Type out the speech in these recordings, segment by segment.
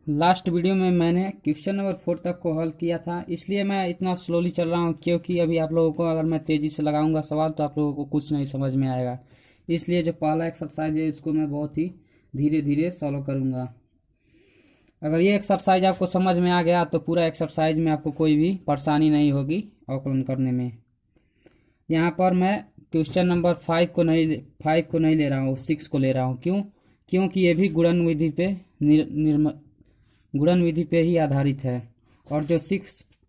Last video में मैंने question number 4 तक को हल किया था, इसलिए मैं इतना स्लोली चल रहा हूँ क्योंकि अभी आप लोगों को अगर मैं तेज़ी से लगाऊंगा सवाल तो आप लोगों को कुछ नहीं समझ में आएगा। इसलिए जो पहला एक्सरसाइज है इसको मैं बहुत ही धीरे धीरे सॉल्व करूँगा। अगर ये एक्सरसाइज आपको समझ में आ गया तो पूरा एक्सरसाइज में आपको कोई भी परेशानी नहीं होगी अवकलन करने में। यहाँ पर मैं क्वेश्चन नंबर 5 को नहीं ले रहा हूँ, 6 को ले रहा हूँ। क्योंकि ये भी गुणन विधि पे ही आधारित है। और जो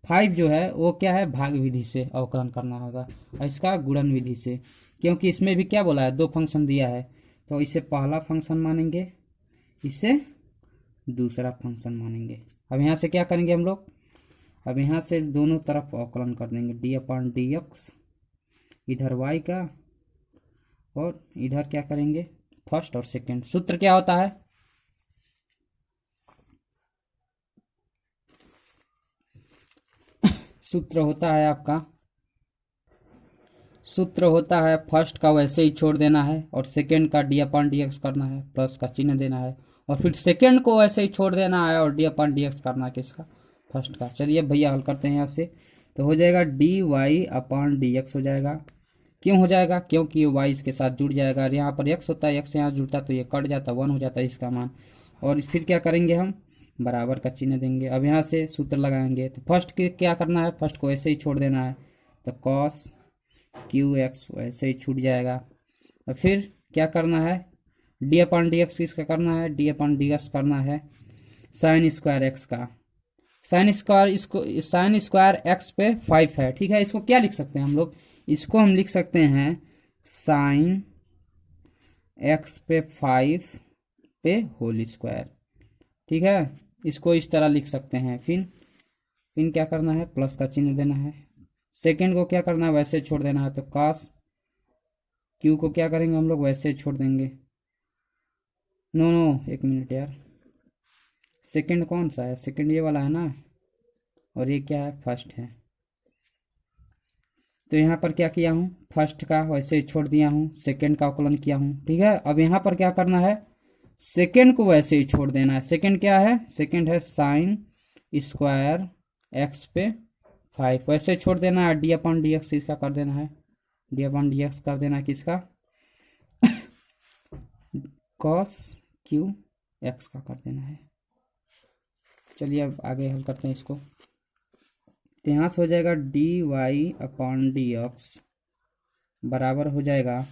5 जो है वो क्या है, भाग विधि से अवकलन करना होगा और इसका गुणन विधि से। क्योंकि इसमें भी क्या बोला है, 2 फंक्शन दिया है तो इसे पहला फंक्शन मानेंगे, इसे दूसरा फंक्शन मानेंगे। अब यहाँ से क्या करेंगे हम लोग, अब यहाँ से दोनों तरफ अवकलन कर देंगे, d/dx इधर y का और इधर क्या करेंगे फर्स्ट और सेकंड। सूत्र क्या होता है, सूत्र होता है फर्स्ट का वैसे ही छोड़ देना है और सेकंड का d/dx करना है, प्लस का चिन्ह देना है और फिर सेकंड को वैसे ही छोड़ देना है और d/dx करना है किसका, फर्स्ट का। चलिए भैया हल करते हैं यहाँ से। तो हो जाएगा dy/dx हो जाएगा। क्यों हो जाएगा, क्योंकि ये y इसके साथ जुड़ जाएगा और यहाँ पर x होता है, x यहाँ जुड़ता तो ये कट जाता, 1 हो जाता है इसका मान। और फिर क्या करेंगे, हम बराबर का चिन्ह देंगे। अब यहाँ से सूत्र लगाएंगे तो फर्स्ट के क्या करना है, फर्स्ट को ऐसे ही छोड़ देना है तो cos qx वैसे ही छूट जाएगा। और फिर क्या करना है, d/dx किसका करना है, d/dx करना है साइन स्क्वायर x का। साइन स्क्वायर x पे 5 है, ठीक है। इसको क्या लिख सकते हैं हम लोग, इसको हम लिख सकते हैं साइन x पे 5 पे होल स्क्वायर, ठीक है। इसको इस तरह लिख सकते हैं। फिर क्या करना है, प्लस का चिन्ह देना है। सेकंड को क्या करना है, वैसे छोड़ देना है तो cos q को क्या करेंगे हम लोग, वैसे छोड़ देंगे। नो एक मिनट यार, सेकंड कौन सा है, सेकंड ये वाला है ना, और ये क्या है, फर्स्ट है। तो यहाँ पर क्या किया हूँ, फर्स्ट का वैसे ही छोड़ दिया हूँ, सेकंड का अवकलन किया हूँ, ठीक है। अब यहाँ पर क्या करना है, सेकंड को वैसे ही छोड़ देना है। सेकंड क्या है, सेकंड है साइन स्क्वायर x पे 5, वैसे छोड़ देना है। d/dx इसका कर देना है, d/dx कर देना है किसका, cos qx का कर देना है। चलिए अब आगे हल करते हैं इसको। तो यहाँ से हो जाएगा dy/dx बराबर हो जाएगा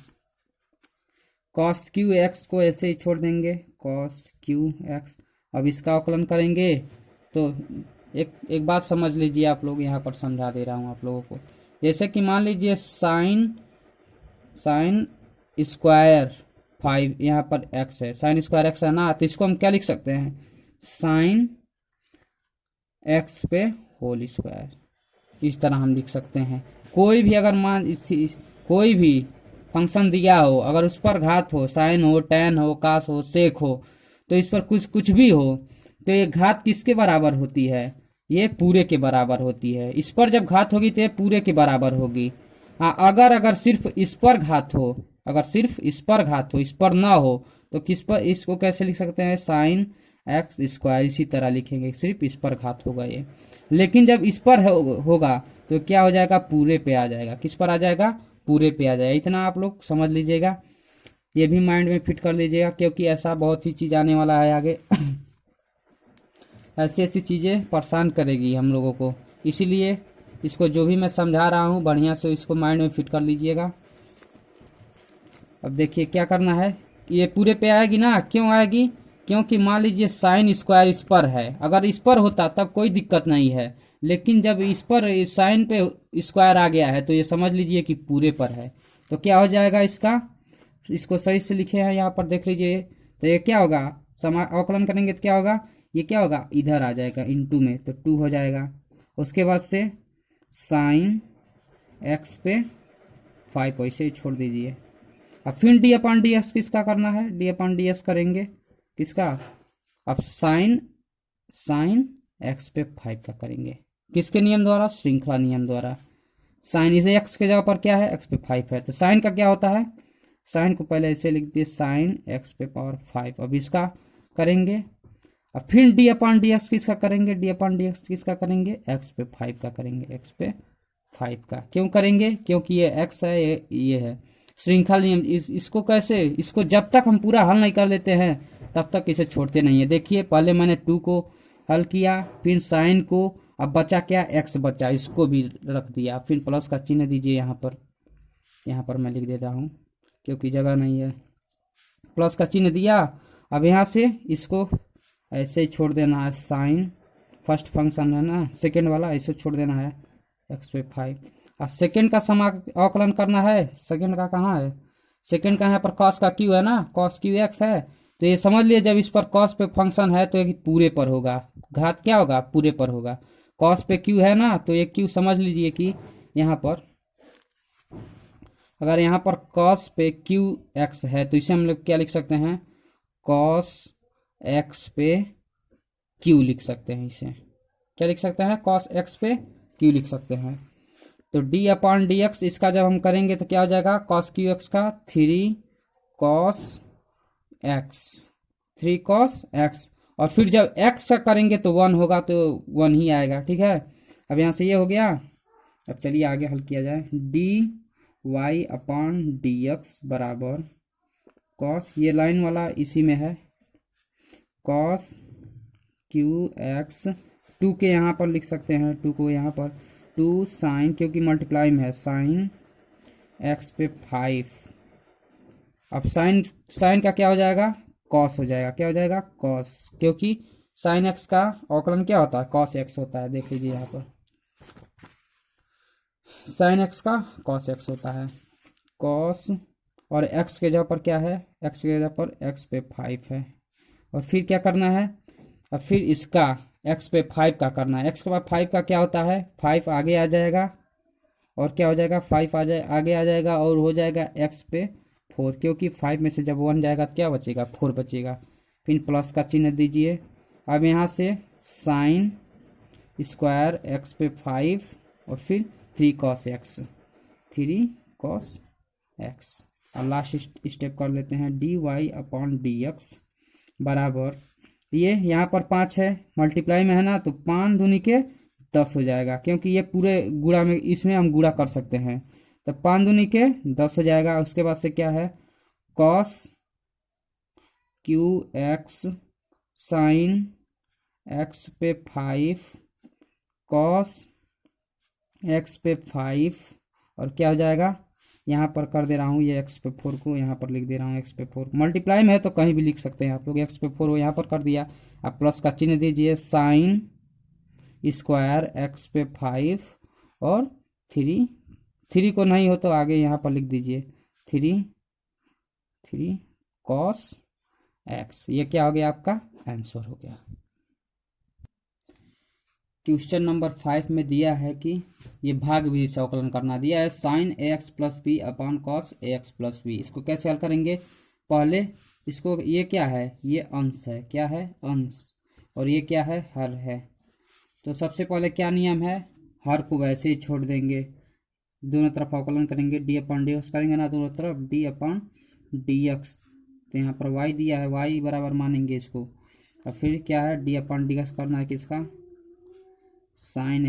cos qx को ऐसे ही छोड़ देंगे, cos qx। अब इसका अवकलन करेंगे तो एक बात समझ लीजिए, आप लोग यहाँ पर समझा दे रहा हूँ आप लोगों को। जैसे कि मान लीजिए साइन स्क्वायर 5 यहाँ पर x है, साइन स्क्वायर x है ना, तो इसको हम क्या लिख सकते हैं, साइन x पे होल स्क्वायर, इस तरह हम लिख सकते हैं। कोई भी अगर कोई भी फंक्शन दिया हो, अगर उस पर घात हो, साइन हो, टेन हो, कास हो, सेक हो, तो इस पर कुछ भी हो तो ये घात किसके बराबर होती है, ये पूरे के बराबर होती है। इस पर जब घात होगी तो ये पूरे के बराबर होगी। हाँ, अगर सिर्फ इस पर घात हो, अगर सिर्फ इस पर घात हो, इस पर ना हो, तो किस पर, इसको कैसे लिख सकते हैं, साइन एक्स स्क्वायर, इसी तरह लिखेंगे, सिर्फ इस पर घात होगा ये। लेकिन जब इस पर होगा तो क्या हो जाएगा, पूरे पे आ जाएगा। किस पर आ जाएगा, पूरे पे आ जाएगा। इतना आप लोग समझ लीजिएगा, ये भी माइंड में फिट कर लीजिएगा, क्योंकि ऐसा बहुत ही चीज आने वाला है आगे। ऐसी चीजें परेशान करेगी हम लोगों को, इसीलिए इसको जो भी मैं समझा रहा हूँ बढ़िया से इसको माइंड में फिट कर लीजिएगा। अब देखिए क्या करना है, ये पूरे पे आएगी ना, क्यों आएगी, क्योंकि मान लीजिए साइन स्क्वायर इस पर है, अगर इस पर होता तब कोई दिक्कत नहीं है, लेकिन जब इस पर साइन पे स्क्वायर आ गया है तो ये समझ लीजिए कि पूरे पर है। तो क्या हो जाएगा इसका, इसको सही से लिखे हैं यहाँ पर देख लीजिए। तो ये क्या होगा, अवकलन करेंगे तो क्या होगा, ये क्या होगा, इधर आ जाएगा इनटू में, तो 2 हो जाएगा। उसके बाद से साइन x पे 5 वैसे ही छोड़ दीजिए। अब फिर d/dx किसका करना है, d/dx करेंगे किसका, अब साइन x पे 5 का करेंगे, किसके नियम द्वारा, श्रृंखला नियम द्वारा। साइन इसे x के जगह पर क्या है, x पे 5 है, तो साइन का क्या होता है, साइन को पहले ऐसे लिख दिए, साइन x पे पावर 5। अब इसका करेंगे, अब फिर डी अपॉन डी एक्स किसका करेंगे, डी अपॉन डी एक्स किसका करेंगे, एक्स पे 5 का करेंगे, एक्स पे 5 का। क्यों करेंगे, क्योंकि ये एक्स है, ये है श्रृंखला नियम। इसको कैसे, इसको जब तक हम पूरा हल नहीं कर लेते हैं तब तक इसे छोड़ते नहीं है। देखिए पहले मैंने 2 को हल किया, फिर साइन को, अब बचा क्या, एक्स बचा, इसको भी रख दिया, फिर प्लस का चिन्ह दीजिए यहाँ पर मैं लिख देता हूँ क्योंकि जगह नहीं है। प्लस का चिन्ह दिया, अब यहाँ से इसको ऐसे ही छोड़ देना है, साइन फर्स्ट फंक्शन है ना, सेकेंड वाला ऐसे छोड़ देना है, एक्स पे 5। और सेकेंड का समाकलन करना है, सेकेंड का कहाँ है, सेकेंड का यहाँ पर कॉस का क्यू है ना, कॉस क्यू एक्स है, तो ये समझ लिए जब इस पर कॉस पे फंक्शन है तो ये पूरे पर होगा, घात क्या होगा, पूरे पर होगा। कॉस पे क्यू है ना, तो ये क्यू समझ लीजिए कि यहाँ पर अगर यहाँ पर कॉस पे क्यू एक्स है तो इसे हम लोग क्या लिख सकते हैं, कॉस एक्स पे क्यू लिख सकते हैं। इसे क्या लिख सकते हैं, कॉस एक्स पे क्यू लिख सकते हैं। तो डी अपॉन डी एक्स इसका जब हम करेंगे तो क्या हो जाएगा, कॉस क्यू एक्स का 3 कॉस एक्स, 3 कॉस एक्स, और फिर जब एक्स का करेंगे तो 1 होगा, तो 1 ही आएगा। ठीक है, अब यहाँ से ये हो गया। अब चलिए आगे हल किया जाए। D y upon d x बराबर कॉस, ये लाइन वाला इसी में है, कॉस क्यू एक्स, 2 के यहाँ पर लिख सकते हैं, 2 को यहाँ पर 2 साइन, क्योंकि मल्टीप्लाई में है, साइन एक्स पे 5। अब साइन का क्या हो जाएगा, कॉस हो जाएगा, क्या हो जाएगा, कॉस, क्योंकि साइन एक्स का अवकलन क्या होता है, कॉस एक्स होता है। देख लीजिए यहाँ पर साइन एक्स का कॉस एक्स होता है, कॉस, और एक्स के जगह पर क्या है, एक्स के जगह पर एक्स पे 5 है। और फिर क्या करना है, अब फिर इसका एक्स पे 5 का करना है। एक्स के बाद 5 का क्या होता है, 5 आगे आ जाएगा, और क्या हो जाएगा, 5 आगे आ जाएगा, और हो जाएगा एक्स पे 4, क्योंकि 5 में से जब 1 जाएगा तो क्या बचेगा, 4 बचेगा। फिर प्लस का चिन्ह दीजिए। अब यहाँ से साइन स्क्वायर एक्स पे 5 और फिर 3 कॉस एक्स, 3 कॉस एक्स। और लास्ट स्टेप कर लेते हैं, d y upon d x बराबर, ये यहाँ पर 5 है, मल्टीप्लाई में है ना, तो 5 दूनी के 10 हो जाएगा, क्योंकि ये पूरे गुणा में, इसमें हम गुणा कर सकते हैं, तो 5 दूनी के 10 हो जाएगा। उसके बाद से क्या है, cos Q x sine x पे 5 कॉस एक्स पे 5, और क्या हो जाएगा, यहाँ पर कर दे रहा हूँ ये एक्स पे 4 को यहाँ पर लिख दे रहा हूँ, एक्स पे 4 मल्टीप्लाई में है तो कहीं भी लिख सकते हैं आप लोग, एक्स पे 4 वो यहाँ पर कर दिया। अब प्लस का चिन्ह दीजिए, साइन स्क्वायर एक्स पे 5 और 3 को नहीं हो तो आगे यहाँ पर लिख दीजिए 3 कॉस एक्स। ये क्या हो गया, आपका आंसर हो गया। क्वेश्चन नंबर 5 में दिया है कि ये भाग विधि से अवकलन करना दिया है, sine a x plus b upon cos a x plus b. इसको कैसे हल करेंगे, पहले इसको, ये क्या है, ये अंश है, क्या है, अंश, और ये क्या है, हर है। तो सबसे पहले क्या नियम है, हर को वैसे ही छोड़ देंगे, दोनों तरफ अवकलन करेंगे, डी अपॉन डी एक्स करेंगे ना, दोनों तरफ डी अपॉन डी एक्स। तो यहाँ पर वाई दिया है, वाई बराबर मानेंगे इसको। और फिर क्या है, डी अपॉन डी एक्स करना है किसका, sine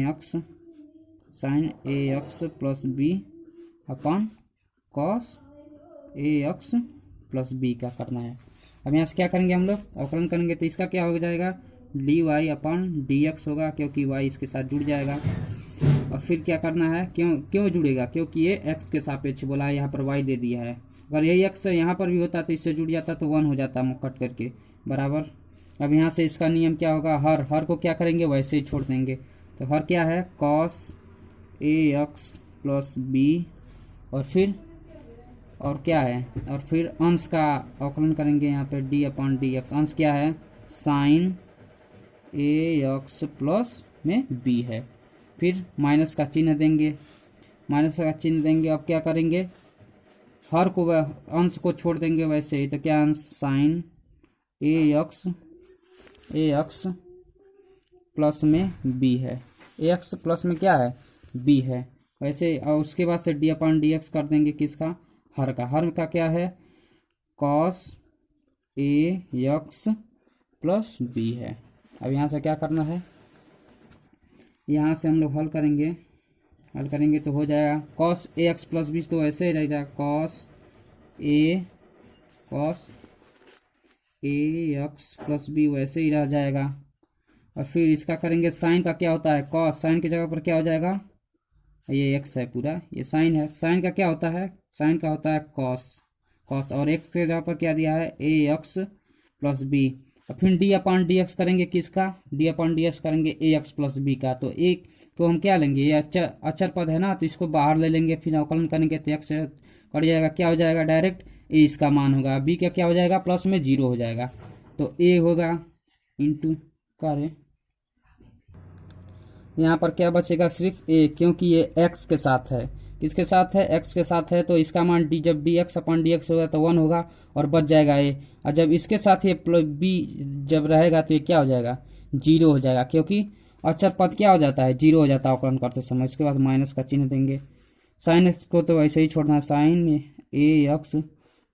a x plus b upon cos a x plus b का करना है। अब यहाँ से क्या करेंगे हम लोग, अवकलन करेंगे, तो इसका क्या हो जाएगा, d y upon d x होगा, क्योंकि वाई इसके साथ जुड़ जाएगा। और फिर क्या करना है, क्यों जुड़ेगा, क्योंकि ये एक्स के सापेक्ष बोला है, यहाँ पर वाई दे दिया है, अगर यही एक्स यहाँ पर भी होता तो इससे जुड़ जाता तो 1 हो जाता कट करके, बराबर। अब यहाँ से इसका नियम क्या होगा, हर को क्या करेंगे, वैसे ही छोड़ देंगे। तो हर क्या है, cos a x plus B, और फिर और क्या है, और फिर अंश का अवकलन करेंगे, यहाँ पे डी अपॉन डी एक्स, अंश क्या है, साइन ए एक्स प्लस में बी है, फिर माइनस का चिन्ह देंगे, अब क्या करेंगे, हर को अंश को छोड़ देंगे वैसे ही, तो क्या अंश, साइन ए एक्स प्लस में बी है, ए एक्स प्लस में क्या है, बी है वैसे। और उसके बाद से डी अपॉन डी एक्स कर देंगे किसका, हर का क्या है, cos a x plus B है। अब यहाँ से क्या करना है, यहाँ से हम लोग हल करेंगे तो हो जाएगा cos a x plus B, तो ऐसे ही रहेगा cos a x plus B, वैसे ही रह जाएगा। और फिर इसका करेंगे साइन का क्या होता है कॉस, साइन की जगह पर क्या हो जाएगा, ये एक्स है पूरा, ये साइन है, साइन का क्या होता है, साइन का होता है कॉस, और एक्स के जगह पर क्या दिया है ए एक्स प्लस बी। और फिर डी अपॉन डी एक्स करेंगे किसका, डी अपॉन डी एक्स करेंगे ए एक्स प्लस बी का। तो एक तो हम क्या लेंगे, ये अचर पद है ना, तो इसको बाहर ले लेंगे, फिर अवकलन करेंगे तो एक्स कट जाएगा, क्या हो जाएगा डायरेक्ट ए इसका मान होगा, बी का क्या हो जाएगा प्लस में 0 हो जाएगा, तो ए होगा इंटू करे, यहाँ पर क्या बचेगा सिर्फ ए, क्योंकि ये एक्स के साथ है, किसके साथ है एक्स के साथ है, तो इसका मान डी, जब D x upon d x होगा तो 1 होगा और बच जाएगा ए। और जब इसके साथ ये बी जब रहेगा तो ये क्या हो जाएगा 0 हो जाएगा, क्योंकि अक्षर पद क्या हो जाता है 0 हो जाता है अवकलन करते समय। इसके बाद माइनस का चिन्ह देंगे, साइन एक्स को तो वैसे ही छोड़ना है, sine a x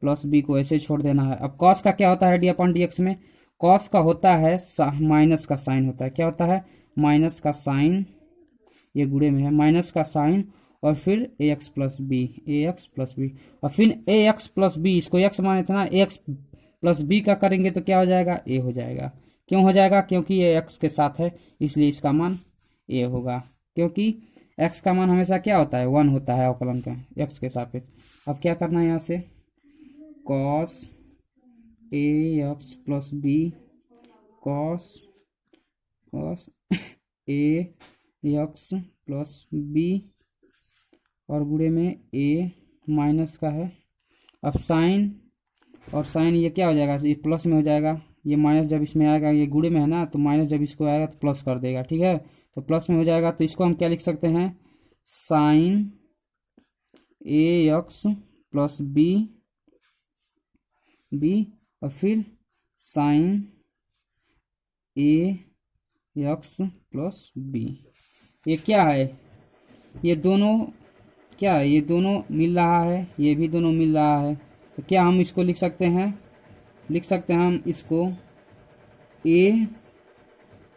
plus B को ऐसे ही छोड़ देना है। अब कॉस का क्या होता है डी अपॉन डी एक्स में, कॉस का होता है माइनस का साइन होता है, क्या होता है माइनस का साइन, ये गुणे में है माइनस का साइन, और फिर ए एक्स प्लस बी, और फिर ए एक्स प्लस बी, इसको एक्स माने थे ना, एक्स प्लस बी का करेंगे तो क्या हो जाएगा ए हो जाएगा। क्यों हो जाएगा, क्योंकि ये एक्स के साथ है इसलिए इसका मान ए होगा, क्योंकि एक्स का मान हमेशा क्या होता है 1 होता है अवकलन का एक्स के सापेक्ष। अब क्या करना है यहाँ से cos a x plus B, cos a x plus B और गुणे में ए माइनस का है। अब साइन और साइन ये क्या हो जाएगा, ये प्लस में हो जाएगा, ये माइनस जब इसमें आएगा, ये गुणे में है ना, तो माइनस जब इसको आएगा तो प्लस कर देगा, ठीक है, तो प्लस में हो जाएगा। तो इसको हम क्या लिख सकते हैं sign a x plus B और फिर sign a x plus B. ये क्या है, ये दोनों क्या है, ये दोनों मिल रहा है, ये भी दोनों मिल रहा है, तो क्या हम इसको लिख सकते हैं हम इसको ए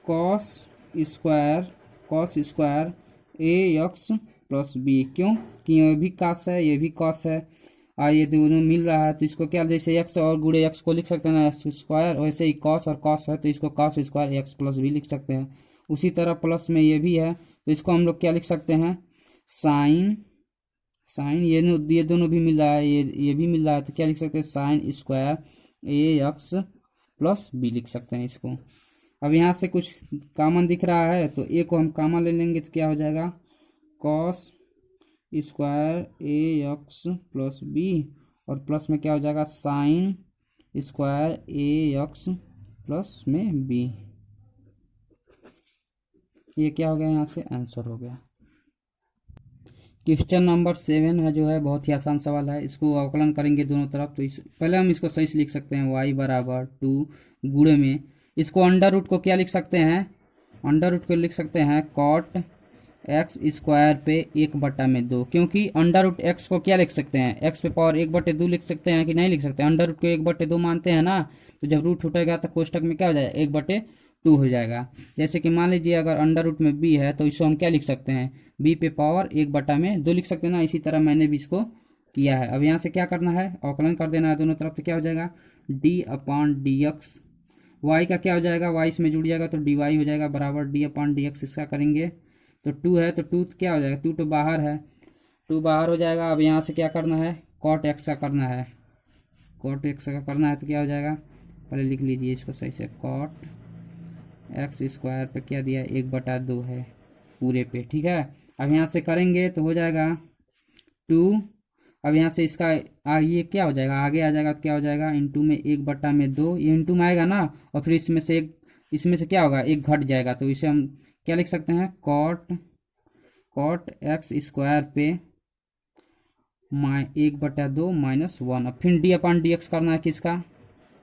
कॉस स्क्वायर ए एक्स प्लस बी, क्यों कि ये भी कॉस है ये भी कॉस है, ये दोनों मिल रहा है, तो इसको क्या जैसे एक्स और गुणे एक्स को लिख सकते हैं एक्स स्क्वायर, वैसे ही कॉस और कॉस है तो इसको cos square x plus b लिख सकते हैं। उसी तरह प्लस में ये भी है तो इसको हम लोग क्या लिख सकते हैं साइन ये दोनों भी मिल रहा है, ये भी मिल रहा है, तो क्या लिख सकते हैं साइन स्क्वायर ए एक्स प्लस बी लिख सकते हैं इसको। अब यहाँ से कुछ कॉमन दिख रहा है तो ए को हम कॉमन ले लेंगे तो क्या हो जाएगा कॉस स्क्वायर ए एक्स प्लस बी और प्लस में क्या हो जाएगा साइन स्क्वायर ए एक्स प्लस में बी। ये क्या हो गया, यहाँ से आंसर हो गया। क्वेश्चन नंबर 7 है जो है बहुत ही आसान सवाल है, इसको अवकलन करेंगे दोनों तरफ, तो पहले हम इसको सही से लिख सकते हैं y बराबर 2 गुणे में इसको अंडर रूट को क्या लिख सकते हैं, अंडर रूट को लिख सकते हैं कॉट एक्स स्क्वायर पे 1/2, क्योंकि अंडर रूट एक्स को क्या लिख सकते हैं एक्स पे पावर 1/2 लिख सकते हैं कि नहीं लिख सकते, अंडर रूट को 1/2 मानते हैं ना, तो जब रूट उठेगा तो कोष्टक में क्या हो जाएगा 1/2 हो जाएगा। जैसे कि मान लीजिए अगर अंडर रूट में बी है तो इसको हम क्या लिख सकते हैं बी पे पावर 1/2 लिख सकते हैं ना, इसी तरह मैंने भी इसको किया है। अब यहाँ से क्या करना है अवकलन कर देना है दोनों तरफ, तो क्या हो जाएगा d upon d x, y का क्या हो जाएगा वाई इसमें जुड़ जाएगा तो डी वाई हो जाएगा बराबर डी अपॉन डी एक्स, इसका करेंगे तो 2 है तो 2 क्या हो जाएगा 2 तो बाहर है 2 बाहर हो जाएगा। अब यहाँ से क्या करना है कॉट एक्स का करना है, कॉट एक्स का करना है तो क्या हो जाएगा पहले लिख लीजिए इसको सही से, कॉट एक्स स्क्वायर पे क्या दिया 1/2 है पूरे पे, ठीक है। अब यहाँ से करेंगे तो हो जाएगा 2, अब यहाँ से इसका ये क्या हो जाएगा आगे आ जाएगा तो क्या हो जाएगा इंटू में 1/2, ये इंटू में आएगा ना, और फिर इसमें से क्या होगा एक घट जाएगा, तो इसे हम क्या लिख सकते हैं कॉट एक्स स्क्वायर पे 1/2 माइनस 1। अब फिर डी अपॉन डी एक्स करना है किसका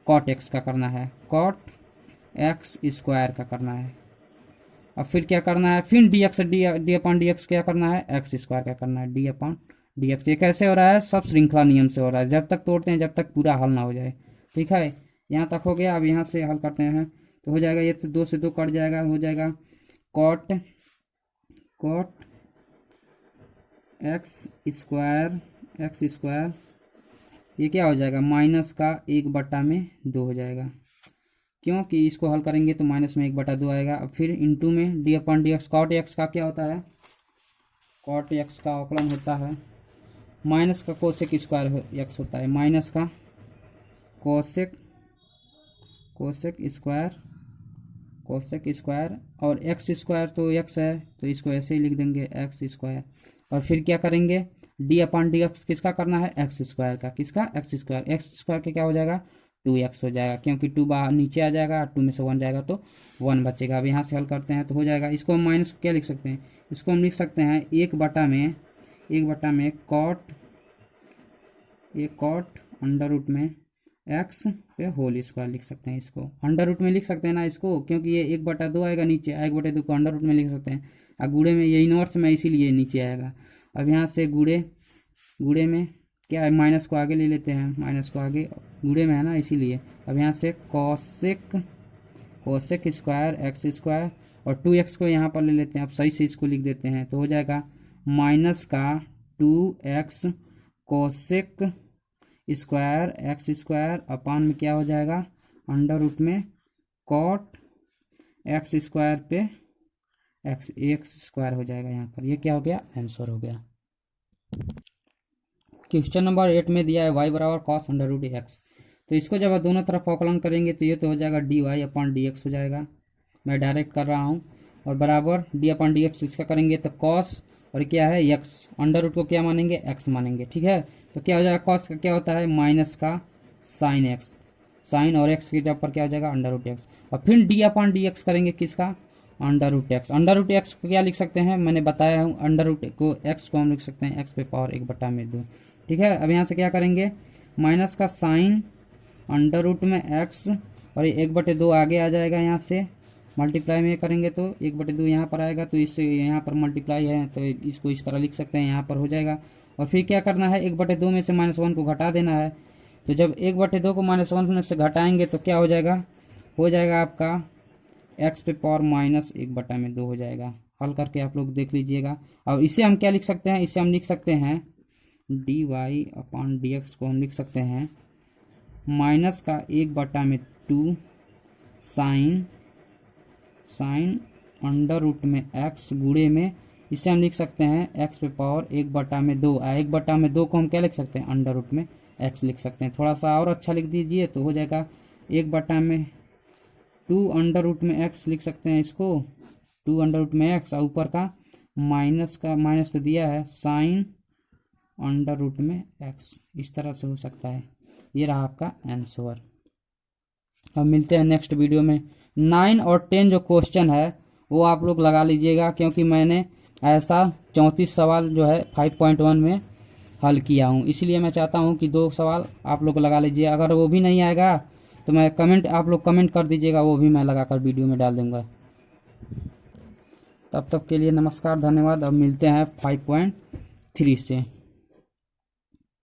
कॉट एक्स का करना है, कॉट एक्स स्क्वायर का करना है। अब फिर क्या करना है फिर डी अपॉन डी एक्स क्या करना है एक्स स्क्वायर का करना है डी अपॉन डी एक्स। ये कैसे हो रहा है सब श्रृंखला नियम से हो रहा है, जब तक तोड़ते हैं जब तक पूरा हल ना हो जाए, ठीक है। यहाँ तक हो गया। अब यहाँ से हल करते हैं तो हो जाएगा, ये तो 2 से 2 कट जाएगा, हो जाएगा कॉट एक्स स्क्वायर, ये क्या हो जाएगा माइनस का 1/2 हो जाएगा, क्योंकि इसको हल करेंगे तो माइनस में 1/2 आएगा। अब फिर इंटू में d upon d x, cot x का क्या होता है, कॉट एक्स का अवकलन होता है माइनस का कोसेक स्क्वायर एक्स होता है, माइनस का कोसेक स्क्वायर और एक्स स्क्वायर तो एक्स है तो इसको ऐसे ही लिख देंगे एक्स स्क्वायर। और फिर क्या करेंगे, डी अपॉन डी एक्स किसका करना है, एक्स स्क्वायर का, किसका एक्स स्क्वायर का क्या हो जाएगा 2x हो जाएगा, क्योंकि 2 बाहर नीचे आ जाएगा, 2 में से 1 जाएगा तो 1 बचेगा। अब यहाँ से हल करते हैं तो हो जाएगा, इसको हम माइनस क्या लिख सकते हैं, इसको हम लिख सकते हैं 1/में कॉट अंडर रूट में एक्स पे होल स्क्वायर लिख सकते हैं। इसको अंडर रूट में लिख सकते हैं ना इसको, क्योंकि ये 1/2 आएगा नीचे, 1/2 को अंडर रूट में लिख सकते हैं, और गुड़े में ये इनवर्स में इसीलिए नीचे आएगा। अब यहाँ से गुड़े में क्या है, माइनस को आगे ले लेते हैं, माइनस को आगे गुड़े में है ना इसीलिए। अब यहाँ से कोसेक स्क्वायर एक्स स्क्वायर और 2x को यहाँ पर ले लेते हैं, अब सही से इसको लिख देते हैं तो हो जाएगा माइनस का 2x cosec square x square upon में क्या हो जाएगा अंडर रूट में कॉट एक्स स्क्वायर पे एक्स स्क्वायर हो जाएगा। यहाँ पर ये क्या हो गया, आंसर हो गया। क्वेश्चन नंबर 8 में दिया है y बराबर कॉस अंडर रूट एक्स, तो इसको जब आप दोनों तरफ अवकलन करेंगे तो ये तो हो जाएगा dy अपॉन डी एक्स हो जाएगा, मैं डायरेक्ट कर रहा हूँ, और बराबर डी अपॉन डी एक्स इसका करेंगे तो कॉस और क्या है x, अंडर रूट को क्या मानेंगे x मानेंगे, ठीक है। तो क्या हो जाएगा कॉस का क्या होता है माइनस का साइन एक्स, साइन और x के जब पर क्या हो जाएगा अंडर रूट एक्स, और फिर डी अपॉन डी एक्स करेंगे किसका under root x. Under root x को क्या लिख सकते हैं, मैंने बताया हूँ अंडर रूट को एक्स को हम लिख सकते हैं एक्स पे पावर 1/2, ठीक है। अब यहाँ से क्या करेंगे माइनस का साइन अंडर रूट में एक्स और ये 1/2 आगे आ जाएगा, यहाँ से मल्टीप्लाई में करेंगे तो 1/2 यहाँ पर आएगा, तो इससे यहाँ पर मल्टीप्लाई है तो इसको इस तरह लिख सकते हैं, यहाँ पर हो जाएगा। और फिर क्या करना है 1/2 में से -1 को घटा देना है, तो जब 1/2 को -1 में से घटाएंगे तो क्या हो जाएगा आपका एक्स पे पावर -1/2 हो जाएगा। हल करके आप लोग देख लीजिएगा। अब इसे हम क्या लिख सकते हैं, इसे हम लिख सकते हैं dy अपॉन डी एक्स को हम लिख सकते हैं माइनस का 1/2 साइन अंडर रूट में x गुणे में, इसे हम लिख सकते हैं x पे पावर 1/2, 1/2 को हम क्या लिख सकते हैं अंडर रूट में x लिख सकते हैं। थोड़ा सा और अच्छा लिख दीजिए तो हो जाएगा 1/2 अंडर रूट में x लिख सकते हैं, इसको 2 अंडर रूट में x और ऊपर का माइनस तो दिया है साइन अंडर रूट में x, इस तरह से हो सकता है। ये रहा आपका आंसर। अब मिलते हैं नेक्स्ट वीडियो में। 9 और 10 जो क्वेश्चन है वो आप लोग लगा लीजिएगा, क्योंकि मैंने ऐसा 34 सवाल जो है 5.1 में हल किया हूँ, इसलिए मैं चाहता हूँ कि 2 सवाल आप लोग लगा लीजिए। अगर वो भी नहीं आएगा तो मैं आप लोग कमेंट कर दीजिएगा, वो भी मैं लगाकर वीडियो में डाल दूंगा। तब तक के लिए नमस्कार, धन्यवाद। अब मिलते हैं 5.3 से।